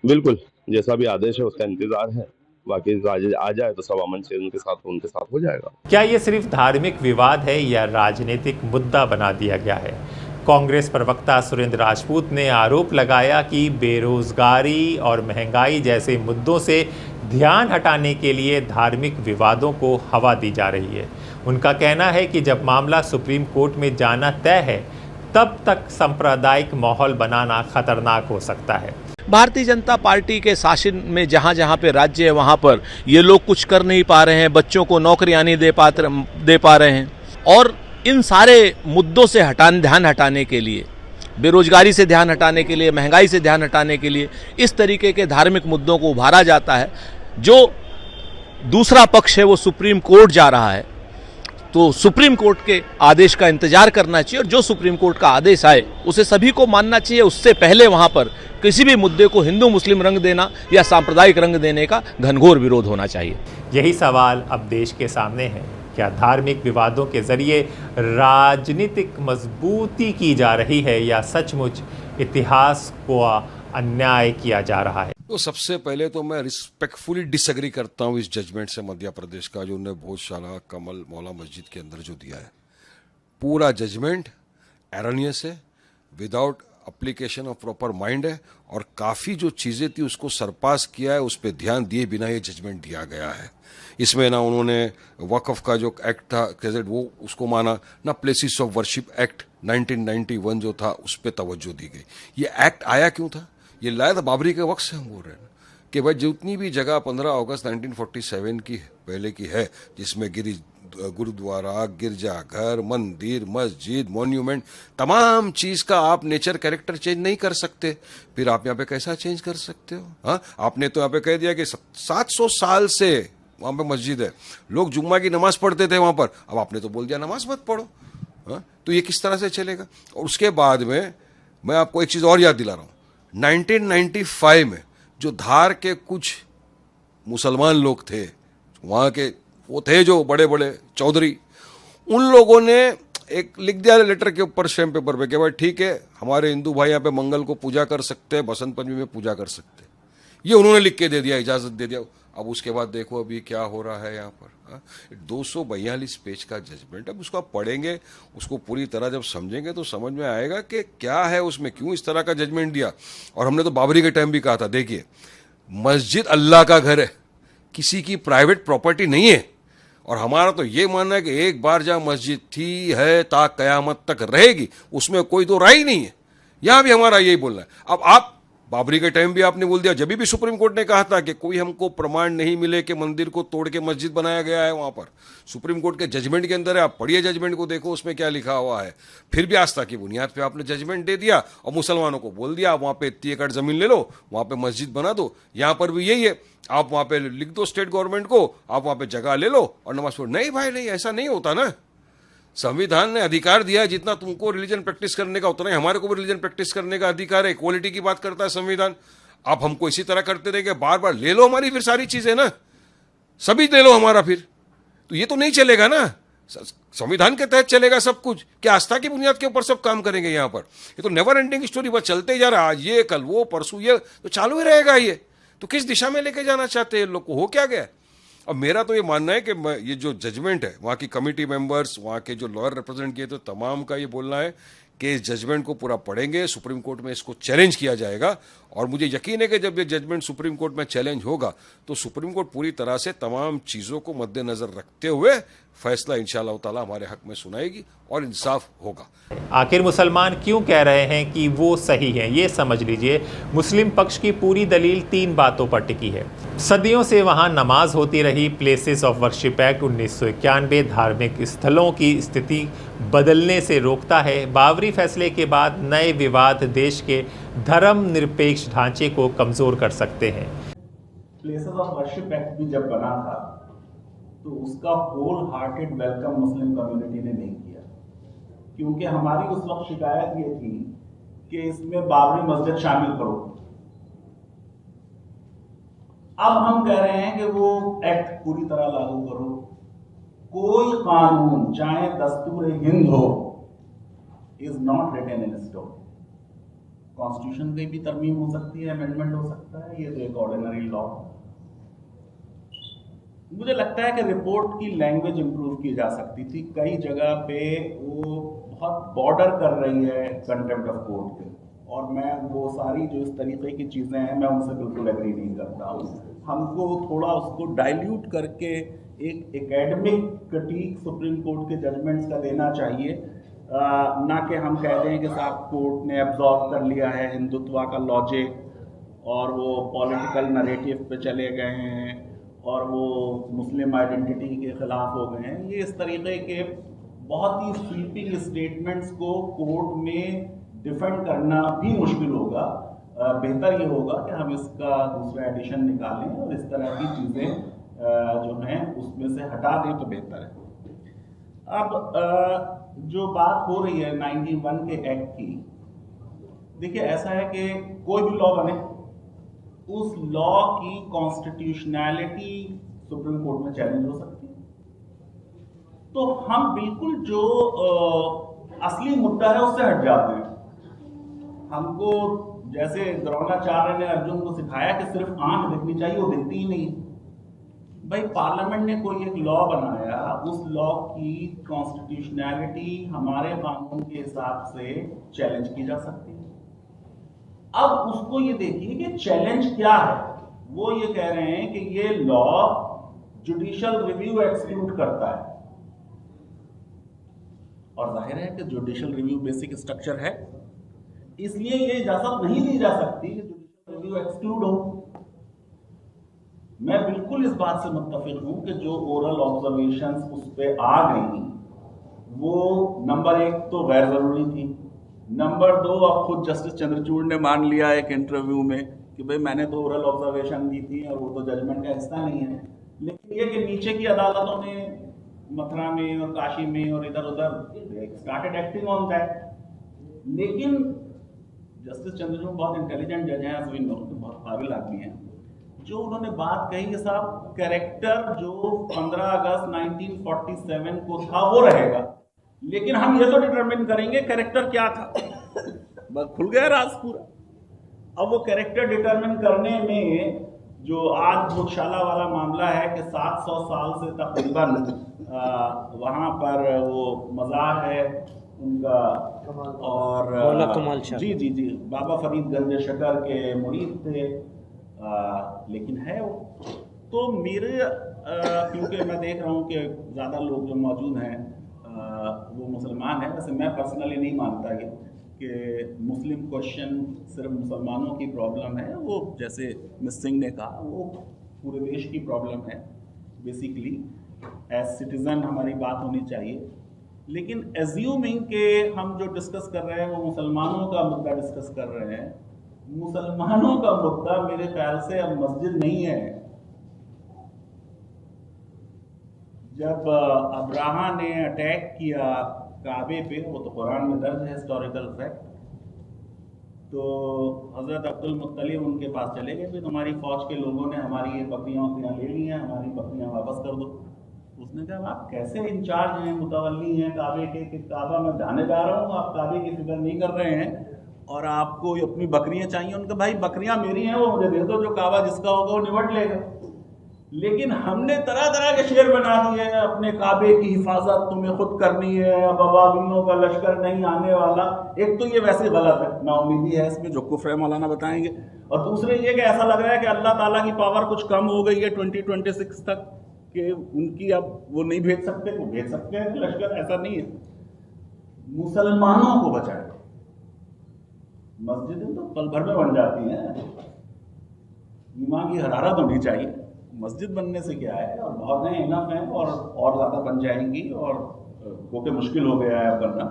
बिल्कुल, जैसा भी आदेश है उसका इंतजार है। बाकी आ जाए तो सब अमन से उनके साथ हो जाएगा। क्या ये सिर्फ धार्मिक विवाद है या राजनीतिक मुद्दा बना दिया गया है? कांग्रेस प्रवक्ता सुरेंद्र राजपूत ने आरोप लगाया कि बेरोजगारी और महंगाई जैसे मुद्दों से ध्यान हटाने के लिए धार्मिक विवादों को हवा दी जा रही है। उनका कहना है कि जब मामला सुप्रीम कोर्ट में जाना तय है तब तक सांप्रदायिक माहौल बनाना खतरनाक हो सकता है। भारतीय जनता पार्टी के शासन में जहाँ जहाँ पे राज्य है वहाँ पर ये लोग कुछ कर नहीं पा रहे हैं, बच्चों को नौकरियाँ नहीं दे पा रहे हैं और इन सारे मुद्दों से ध्यान हटाने के लिए, बेरोजगारी से ध्यान हटाने के लिए, महंगाई से ध्यान हटाने के लिए इस तरीके के धार्मिक मुद्दों को उभारा जाता है। जो दूसरा पक्ष है वो सुप्रीम कोर्ट जा रहा है तो सुप्रीम कोर्ट के आदेश का इंतजार करना चाहिए और जो सुप्रीम कोर्ट का आदेश आए उसे सभी को मानना चाहिए। उससे पहले वहां पर किसी भी मुद्दे को हिंदू मुस्लिम रंग देना या सांप्रदायिक रंग देने का घनघोर विरोध होना चाहिए। यही सवाल अब देश के सामने है। क्या धार्मिक विवादों के जरिए राजनीतिक मजबूती की जा रही है या सचमुच इतिहास को अन्याय किया जा रहा है? तो सबसे पहले तो मैं रिस्पेक्टफुली डिसएग्री करता हूं इस जजमेंट से मध्य प्रदेश का, जो उन्होंने भोजशाला कमल मौला मस्जिद के अंदर जो दिया है। पूरा जजमेंट एरनियस है, without application of proper mind है और काफ़ी जो चीज़ें थी उसको सरपास किया है, उस पर ध्यान दिए बिना ये जजमेंट दिया गया है। इसमें ना उन्होंने वक्फ का जो एक्ट था वो उसको माना, ना प्लेसेस ऑफ वर्शिप एक्ट 1991 जो था उस पर तवज्जो दी गई। ये एक्ट आया क्यों था? ये लाया था बाबरी के वक्त से। हम बोल रहे हैं कि भाई जितनी भी जगह 15 अगस्त 1947 की पहले की है, जिसमें गुरुद्वारा, गिरजाघर, मंदिर, मस्जिद, मॉन्यूमेंट, तमाम चीज का आप नेचर कैरेक्टर चेंज नहीं कर सकते, फिर आप यहाँ पे कैसा चेंज कर सकते हो? हाँ, आपने तो यहाँ पे कह दिया कि 700 साल से वहां पे मस्जिद है, लोग जुम्मा की नमाज पढ़ते थे वहां पर, अब आपने तो बोल दिया नमाज मत पढ़ो। हाँ, तो ये किस तरह से चलेगा? और उसके बाद में मैं आपको एक चीज और याद दिला रहा हूं, 1995 में जो धार के कुछ मुसलमान लोग थे, वहां के वो थे जो बड़े बड़े चौधरी, उन लोगों ने एक लिख दिया लेटर के ऊपर स्टैम्प पेपर पे कि भाई ठीक है, हमारे हिंदू भाई यहाँ पे मंगल को पूजा कर सकते हैं, बसंत पंचमी में पूजा कर सकते हैं। ये उन्होंने लिख के दे दिया, इजाजत दे दिया। अब उसके बाद देखो अभी क्या हो रहा है यहाँ पर। 242 पेज का जजमेंट, अब उसको आप पढ़ेंगे, उसको पूरी तरह जब समझेंगे तो समझ में आएगा कि क्या है उसमें, क्यों इस तरह का जजमेंट दिया। और हमने तो बाबरी के टाइम भी कहा था, देखिए मस्जिद अल्लाह का घर है, किसी की प्राइवेट प्रॉपर्टी नहीं है। और हमारा तो ये मानना है कि एक बार जहां मस्जिद थी है ता कयामत तक रहेगी, उसमें कोई तो राय नहीं है। यहां भी हमारा यही बोलना है। अब आप बाबरी के टाइम भी आपने बोल दिया, जब भी सुप्रीम कोर्ट ने कहा था कि कोई हमको प्रमाण नहीं मिले कि मंदिर को तोड़ के मस्जिद बनाया गया है, वहां पर सुप्रीम कोर्ट के जजमेंट के अंदर है, आप पढ़िए जजमेंट को, देखो उसमें क्या लिखा हुआ है। फिर भी आस्था की बुनियाद पे आपने जजमेंट दे दिया और मुसलमानों को बोल दिया आप वहां पे इतनी एकड़ जमीन ले लो, वहां पे मस्जिद बना दो। यहां पर भी यही है, आप वहां पे लिख दो स्टेट गवर्नमेंट को, आप वहां पे जगह ले लो और नमाज पढ़ो। नहीं भाई नहीं, ऐसा नहीं होता ना। संविधान ने अधिकार दिया है, जितना तुमको रिलीजन प्रैक्टिस करने का उतना ही हमारे को भी रिलीजन प्रैक्टिस करने का अधिकार है। इक्वालिटी की बात करता है संविधान। आप हमको इसी तरह करते रहेंगे, बार बार ले लो हमारी फिर सारी चीजें ना, सभी ले लो हमारा, फिर तो ये तो नहीं चलेगा ना। संविधान के तहत चलेगा सब कुछ, क्या आस्था की बुनियाद के ऊपर सब काम करेंगे यहाँ पर? ये तो नेवर एंडिंग स्टोरी, बस चलते ही जा रहा है, आज ये कल वो परसों ये, तो चालू ही रहेगा। ये तो किस दिशा में लेके जाना चाहते हैं लोग को, हो क्या गया? अब मेरा तो ये मानना है कि ये जो जजमेंट है, वहाँ की कमिटी मेंबर्स, वहाँ के जो लॉयर रिप्रेजेंट किए, तो तमाम का ये बोलना है कि इस जजमेंट को पूरा पढ़ेंगे, सुप्रीम कोर्ट में इसको चैलेंज किया जाएगा। और मुझे यकीन है कि जब ये जजमेंट सुप्रीम कोर्ट में चैलेंज होगा तो सुप्रीम कोर्ट पूरी तरह से तमाम चीज़ों को मद्देनजर रखते हुए फैसला इंशाअल्लाह ताला हमारे हक में सुनाएगी और इंसाफ होगा। आखिर मुसलमान क्यों कह रहे हैं कि वो सही है, ये समझ लीजिए। मुस्लिम पक्ष की पूरी दलील 3 बातों पर टिकी है। सदियों से वहाँ नमाज होती रही। प्लेसेस ऑफ वर्शिप एक्ट 1991 धार्मिक स्थलों की स्थिति बदलने से रोकता है। बाबरी फैसले के बाद नए विवाद देश के धर्म निरपेक्ष ढांचे को कमज़ोर कर सकते हैं। प्लेसेस ऑफ वर्शिप एक्ट भी जब बना था तो उसका whole hearted welcome Muslim community ने नहीं किया, क्योंकि हमारी उस वक्त शिकायत ये थी कि इसमें बाबरी मस्जिद शामिल करो। अब हम कह रहे हैं कि वो एक्ट पूरी तरह लागू करो। कोई कानून चाहे दस्तूर हिंद हो is not written in stone. Constitution की भी तरमीम हो सकती है, अमेंडमेंट हो सकता है, ये तो एक ऑर्डिनरी लॉ। मुझे लगता है कि रिपोर्ट की लैंग्वेज इंप्रूव की जा सकती थी। कई जगह पे वो बहुत बॉर्डर कर रही है कंटेम्प्ट ऑफ कोर्ट के, और मैं वो सारी जो इस तरीके की चीज़ें हैं मैं उनसे बिल्कुल एग्री नहीं करता हूँ। हमको थोड़ा उसको डाइल्यूट करके एक एकेडमिक क्रिटिक सुप्रीम कोर्ट के जजमेंट्स का देना चाहिए, ना कि हम कह दें कि साहब कोर्ट ने एब्जॉर्व कर लिया है हिंदुत्व का लॉजिक और वो पॉलिटिकल नरेटिव पे चले गए हैं और वो मुस्लिम आइडेंटिटी के ख़िलाफ़ हो गए हैं। ये इस तरीके के बहुत ही स्वीपिंग स्टेटमेंट्स को कोर्ट में डिफेंड करना भी मुश्किल होगा। बेहतर ये होगा कि हम इसका दूसरा एडिशन निकालें और इस तरह की चीज़ें जो हैं उसमें से हटा दें तो बेहतर है। अब जो बात हो रही है 91 के एक्ट की, देखिए ऐसा है कि कोई भी लॉ बने, उस लॉ की कॉन्स्टिट्यूशनैलिटी सुप्रीम कोर्ट में चैलेंज हो सकती है। तो हम बिल्कुल जो असली मुद्दा है उससे हट जाते हैं। हमको जैसे द्रोणाचार्य ने अर्जुन को सिखाया कि सिर्फ आंख दिखनी चाहिए, वो दिखती ही नहीं। भाई पार्लियामेंट ने कोई एक लॉ बनाया, उस लॉ की कॉन्स्टिट्यूशनैलिटी हमारे कानून के हिसाब से चैलेंज की जा सकती है। अब उसको ये देखिए कि चैलेंज क्या है। वो ये कह रहे हैं कि ये लॉ जुडिशियल रिव्यू एक्सक्लूड करता है, और जाहिर है कि जुडिशियल रिव्यू बेसिक स्ट्रक्चर है, इसलिए ये इजाजत नहीं दी जा सकती कि जुडिशियल रिव्यू एक्सक्लूड हो। मैं बिल्कुल इस बात से मुत्तफिक हूं कि जो ओरल ऑब्जर्वेशंस उस पर आ गई वो नंबर 1 तो गैर जरूरी थी, नंबर 2 अब खुद जस्टिस चंद्रचूड़ ने मान लिया एक इंटरव्यू में कि भाई मैंने तो ओरल ऑब्जर्वेशन दी थी और वो तो जजमेंट का हिस्सा नहीं है। लेकिन ये कि नीचे की अदालतों ने मथुरा में और काशी में और इधर उधर स्टार्टेड एक्टिंग ऑन दैट। लेकिन जस्टिस चंद्रचूड़ बहुत इंटेलिजेंट जज हैं, सभी बहुत काबिल आदमी हैं। जो उन्होंने बात कही कि साहब कैरेक्टर जो 15 अगस्त 1947 को था वो रहेगा, लेकिन हम ये तो डिटरमिन करेंगे कैरेक्टर क्या था। बस खुल गया राज पूरा। अब वो कैरेक्टर डिटरमिन करने में जो आज भोजशाला वाला मामला है कि 700 साल से तकरीबन वहाँ पर वो मज़ार है उनका, और जी बाबा फरीद गंज शकर के मुरीद थे, लेकिन है वो तो मेरे क्योंकि मैं देख रहा हूँ कि ज़्यादा लोग जो मौजूद हैं वो मुसलमान हैं। वैसे मैं पर्सनली नहीं मानता कि मुस्लिम क्वेश्चन सिर्फ मुसलमानों की प्रॉब्लम है। वो जैसे मिस सिंह ने कहा वो पूरे देश की प्रॉब्लम है। बेसिकली एज सिटीज़न हमारी बात होनी चाहिए, लेकिन एज्यूमिंग के हम जो डिस्कस कर रहे हैं वो मुसलमानों का मुद्दा डिस्कस कर रहे हैं। मुसलमानों का मुद्दा मेरे ख्याल से अब मस्जिद नहीं है। जब अब्राहा ने अटैक किया काबे पे, वो तो कुरान में दर्ज है हिस्टोरिकल फैक्ट, तो हज़रत अब्दुल मुत्तलिब उनके पास चले गए, फिर तुम्हारी फ़ौज के लोगों ने हमारी ये बकरियाँ ले ली हैं, हमारी बकरियाँ वापस कर दो। उसने कहा आप कैसे इंचार्ज हैं, मुतवल्ली हैं काबे के, कि काबा में जाने जा रहा हूँ, आप काबे की फिक्र नहीं कर रहे हैं और आपको अपनी बकरियाँ चाहिए। उनका भाई बकरियाँ मेरी हैं, वो मुझे दे दो, जो काबा जिसका होगा वो निपट लेगा। लेकिन हमने तरह तरह के शेर बना दिए हैं, अपने काबे की हिफाजत तुम्हें खुद करनी है, अब अबाबिलों का लश्कर नहीं आने वाला। एक तो ये वैसे गलत है, नाउमीदी है इसमें, जो कुफ्र है मौलाना बताएंगे। और दूसरे ये कि ऐसा लग रहा है कि अल्लाह ताला की पावर कुछ कम हो गई है 2026 तक। कि उनकी अब वो नहीं भेज सकते, वो भेज सकते हैं लश्कर, ऐसा नहीं है। मुसलमानों को बचाए। मस्जिदें तो पल भर में बन जाती हैं, ईमान की हरारत होनी चाहिए। मस्जिद बनने से क्या है, और बहुत नए इनफ हैं और ज़्यादा बन जाएंगी, और क्योंकि मुश्किल हो गया है बनना,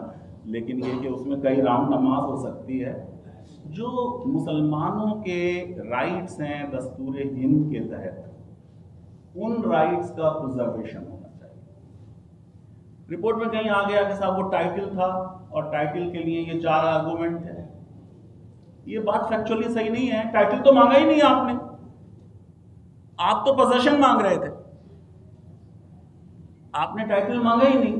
लेकिन ये कि उसमें कई राउंड नमाज हो सकती है। जो मुसलमानों के राइट्स हैं दस्तूर हिंद के तहत, उन राइट्स का प्रिजर्वेशन होना चाहिए। रिपोर्ट में कहीं आ गया कि साहब वो टाइटल था और टाइटल के लिए ये 4 आर्गूमेंट है। ये बात फैक्चुअली सही नहीं है। टाइटल तो मांगा ही नहीं आपने, आप तो पोजीशन मांग रहे थे, आपने टाइटल मांगा ही नहीं।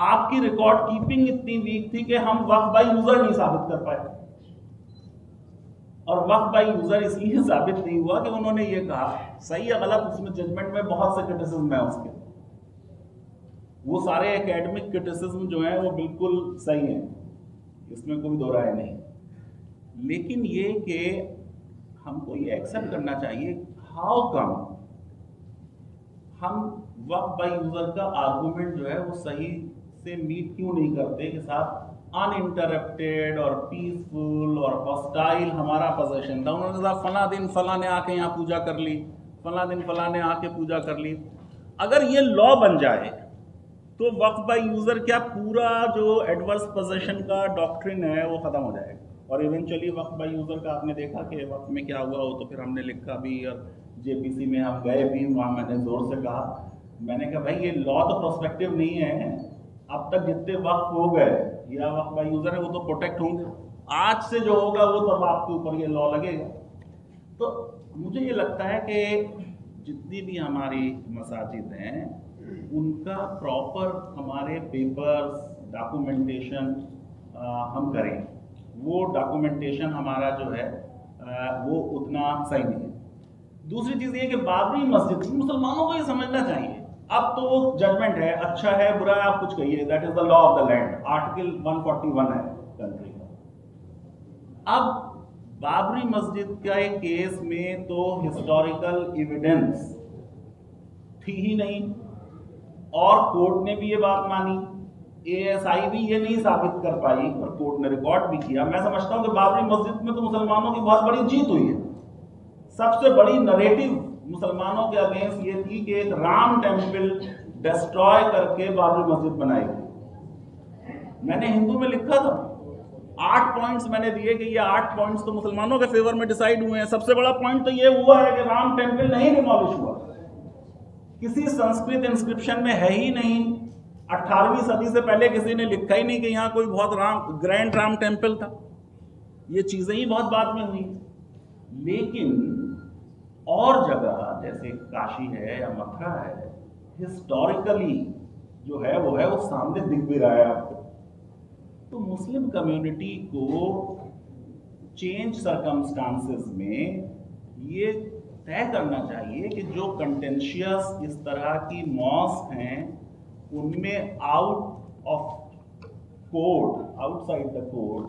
आपकी रिकॉर्ड कीपिंग इतनी वीक थी कि हम वक्फ बाय यूजर नहीं साबित कर पाए, और वक्फ बाय यूजर इसलिए साबित नहीं हुआ कि उन्होंने ये कहा, सही या गलत उसमें जजमेंट में बहुत से क्रिटिसिज्म है उसके, वो सारे एकेडमिक क्रिटिसिज्म जो है वो बिल्कुल सही है, इसमें कोई दो राय नहीं। लेकिन ये कि हमको ये एक्सेप्ट करना चाहिए, हाउ कम हम वक्फ बाय यूजर का आर्गूमेंट जो है वो सही से मीट क्यों नहीं करते कि साथ अनइंटरप्टेड और पीसफुल और हॉस्टाइल हमारा पोजीशन था। उन्होंने कहा फला दिन फला ने आके यहाँ पूजा कर ली, फला दिन फला ने आके पूजा कर ली। अगर ये लॉ बन जाए तो वक्फ बाय यूजर क्या पूरा जो एडवर्स पोजीशन का डॉक्ट्रिन है वो खत्म हो जाएगा, और इवेंचुअली वक्फ बाय यूजर का आपने देखा कि वक्त में क्या हुआ हो, तो फिर हमने लिखा भी और जेपीसी में हम गए भी, वहाँ मैंने जोर से कहा, मैंने कहा भाई ये लॉ तो प्रोस्पेक्टिव नहीं है, अब तक जितने वक्त हो गए या वक्त बाय यूजर है वो तो प्रोटेक्ट होंगे, आज से जो होगा वो तब आपके ऊपर ये लॉ लगेगा। तो मुझे ये लगता है कि जितनी भी हमारी मसाजिद हैं उनका प्रॉपर हमारे पेपर्स डॉक्यूमेंटेशन हम करें, वो डॉक्यूमेंटेशन हमारा जो है वो उतना सही नहीं है। दूसरी चीज़ ये कि बाबरी मस्जिद, मुसलमानों को ये समझना चाहिए, अब तो जजमेंट है, अच्छा है बुरा है आप कुछ कहिए, that is the law of the land, article 141 है कंट्री का। अब बाबरी मस्जिद का एक केस में तो हिस्टोरिकल एविडेंस थी ही नहीं, और कोर्ट ने भी ये बात मानी, एएसआई भी ये नहीं साबित कर पाई और कोर्ट ने रिकॉर्ड भी किया। मैं समझता हूं कि बाबरी मस्जिद में तो मुसलमानों की बहुत बड़ी जीत हुई है। सबसे बड़ी नरेटिव मुसलमानों के अगेंस्ट ये थी कि एक राम टेम्पल डिस्ट्रॉय करके बाबरी मस्जिद बनाई गई। मैंने हिंदू में लिखा था, 8 पॉइंट्स मैंने दिए कि ये 8 पॉइंट्स तो मुसलमानों के फेवर में डिसाइड हुए हैं। सबसे बड़ा पॉइंट तो ये हुआ है कि राम टेम्पल नहीं डिमोलिश हुआ, किसी संस्कृत इंस्क्रिप्शन में है ही नहीं, 18वीं सदी से पहले किसी ने लिखा ही नहीं कि यहाँ कोई बहुत ग्रैंड राम टेम्पल था। ये चीजें ही बहुत बाद में हुई। लेकिन और जगह जैसे काशी है या मथुरा है, हिस्टोरिकली जो है वो सामने दिख भी रहा है आपको। तो मुस्लिम कम्युनिटी को चेंज सर्कमस्टांसेस में ये तय करना चाहिए कि जो कंटेंशियस इस तरह की मॉस्क हैं उनमें out of court, outside the court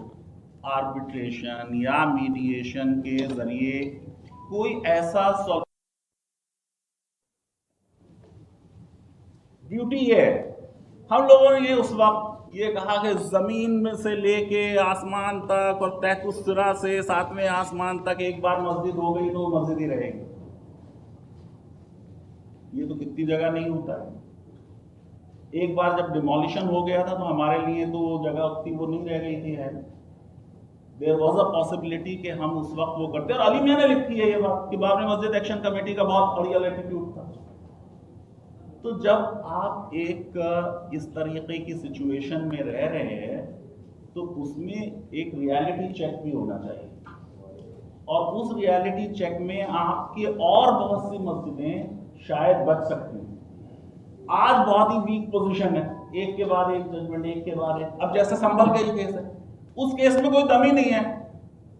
arbitration या मीडिएशन के जरिए कोई ऐसा ड्यूटी है। हम लोगों ने ये उस वक्त ये कहा कि जमीन में से लेके आसमान तक और तहत सिरा से 7वें आसमान तक एक बार मस्जिद हो गई तो मस्जिद ही रहेगी। ये तो कितनी जगह नहीं होता है। एक बार जब डिमोलिशन हो गया था तो हमारे लिए तो जगह उतनी वो नहीं रह गई थी है। देयर वॉज अ पॉसिबिलिटी कि हम उस वक्त वो करते, और अली मियां ने लिखी है ये बात कि बाबरी मस्जिद एक्शन कमेटी का बहुत बढ़िया एटीट्यूड था। तो जब आप एक इस तरीके की सिचुएशन में रह रहे हैं तो उसमें एक रियलिटी चेक भी होना चाहिए, और उस रियलिटी चेक में आपके और बहुत सी मस्जिदें शायद बच सकती हैं। आज बहुत ही वीक पोजीशन है, एक के बाद एक जजमेंट, एक के बाद एक। अब जैसे संभल का ही केस है, उस केस में कोई दम ही नहीं है,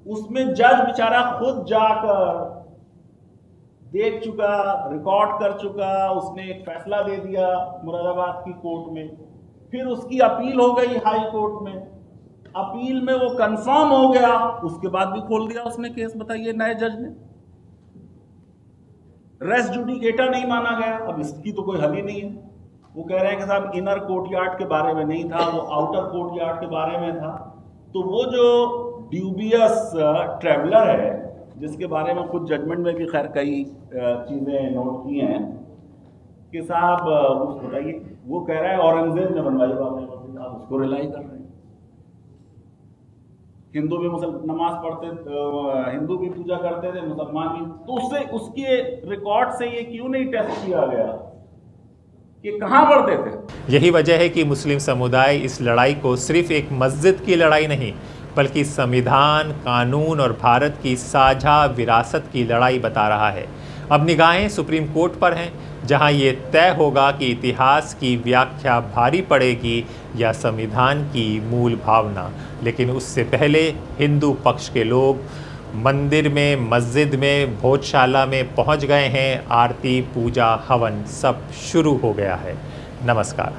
उसमें जज बेचारा खुद जाकर देख चुका, रिकॉर्ड कर चुका, उसने एक फैसला दे दिया मुरादाबाद की कोर्ट में, फिर उसकी अपील हो गई हाई कोर्ट में, अपील में वो कंफर्म हो गया, उसके बाद भी खोल दिया उसने केस। बताइए नए जज ने। रेस जुडिकेटा नहीं माना गया। अब इसकी तो कोई हल ही नहीं है। वो कह रहे हैं कि साहब इनर कोर्टयार्ड के बारे में नहीं था, वो आउटर कोर्टयार्ड के बारे में था। तो वो जो ड्यूबियस ट्रैवलर है, जिसके बारे में कुछ जजमेंट में भी खैर कई चीज़ें नोट की हैं कि साहब उसको बताइए, वो कह रहा है औरंगजेब ने बनवाई बाबरी मस्जिद, आप उसको रिलाई कर रहे हैं। हिंदू भी नमाज पढ़ते, हिंदू भी पूजा करते थे, मुसलमान भी, तो उससे उसके रिकॉर्ड से ये क्यों नहीं टेस्ट किया गया कि कहाँ पढ़ते थे। यही वजह है कि मुस्लिम समुदाय इस लड़ाई को सिर्फ एक मस्जिद की लड़ाई नहीं बल्कि संविधान, कानून और भारत की साझा विरासत की लड़ाई बता रहा है। अब निगाहें सुप्रीम कोर्ट पर हैं, जहां ये तय होगा कि इतिहास की व्याख्या भारी पड़ेगी या संविधान की मूल भावना। लेकिन उससे पहले हिंदू पक्ष के लोग मंदिर में, मस्जिद में, भोजशाला में पहुंच गए हैं। आरती, पूजा, हवन सब शुरू हो गया है। नमस्कार।